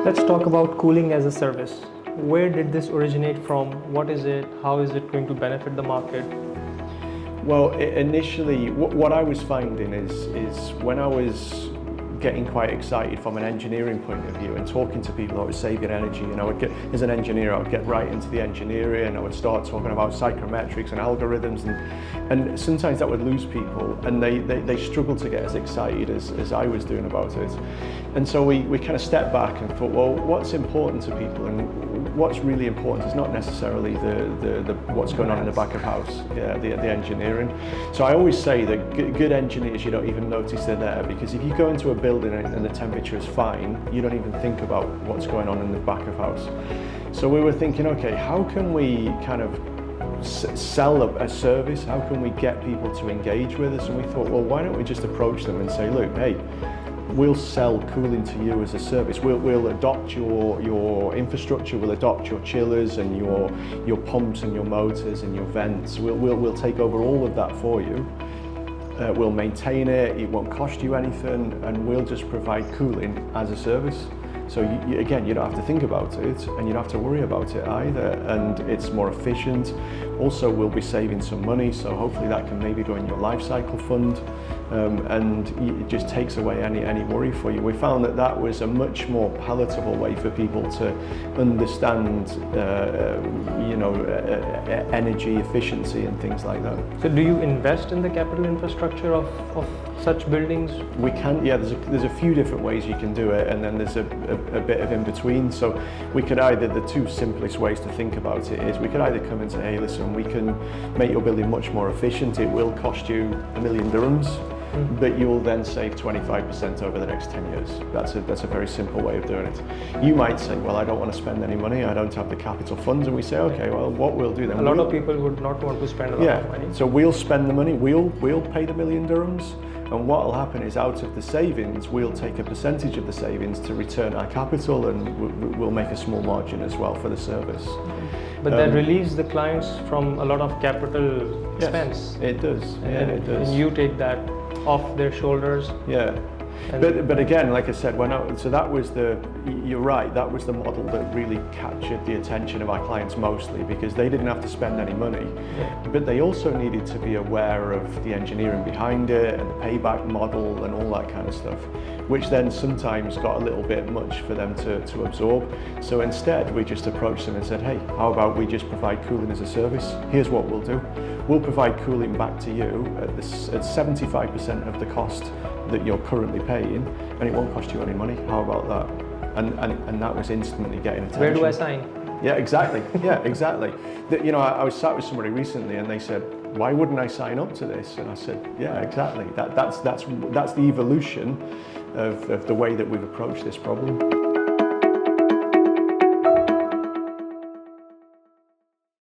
Let's talk about cooling as a service. Where did this originate from? What is it? How is it going to benefit the market? Well, initially, what I was finding is when I was getting quite excited from an engineering point of view and talking to people that was saving energy, and I would get, as an engineer, I would get right into the engineering and I would start talking about psychometrics and algorithms, and sometimes that would lose people, and they struggled to get as excited as I was doing about it. And so we kind of stepped back and thought, well, what's important to people, and what's really important is not necessarily the what's going on in the back of house, the engineering. So I always say that good engineers, you don't even notice they're there, because if you go into a building and the temperature is fine, you don't even think about what's going on in the back of house. So we were thinking, okay, how can we kind of sell a service? How can we get people to engage with us? And we thought, well, why don't we just approach them and say, look, hey, we'll sell cooling to you as a service. We'll adopt your infrastructure, we'll adopt your chillers and your pumps and your motors and your vents. We'll take over all of that for you. We'll maintain it, it won't cost you anything, and we'll just provide cooling as a service. So again, you don't have to think about it, and you don't have to worry about it either, and it's more efficient. Also, we'll be saving some money, so hopefully that can maybe go in your life cycle fund, and it just takes away any worry for you. We found that was a much more palatable way for people to understand, energy efficiency and things like that. So do you invest in the capital infrastructure of such buildings? We can, yeah, there's a few different ways you can do it, and then there's a bit of in between. So we could either, the two simplest ways to think about it is we could either come and say, hey, listen, we can make your building much more efficient. It will cost you $1 million dirhams, but you'll then save 25% over the next 10 years. That's a very simple way of doing it. You might say, well, I don't want to spend any money, I don't have the capital funds, and we say, okay, well, what we'll do then? A lot of people would not want to spend a lot of money. So we'll spend the money, we'll pay the $1 million dirhams, and what will happen is out of the savings, we'll take a percentage of the savings to return our capital, and we'll make a small margin as well for the service. But that relieves the clients from a lot of capital expense. Yes, it does. It does. And you take that off their shoulders. Yeah. But again, like I said, so that was you're right, that was the model that really captured the attention of our clients mostly, because they didn't have to spend any money, but they also needed to be aware of the engineering behind it and the payback model and all that kind of stuff, which then sometimes got a little bit much for them to absorb. So instead, we just approached them and said, hey, how about we just provide cooling as a service? Here's what we'll do. We'll provide cooling back to you at 75% of the cost that you're currently paying, and it won't cost you any money. How about that? And that was instantly getting attention. Where do I sign? Yeah, exactly. Yeah, exactly. I was sat with somebody recently, and they said, "Why wouldn't I sign up to this?" And I said, "Yeah, exactly. That's the evolution of the way that we've approached this problem."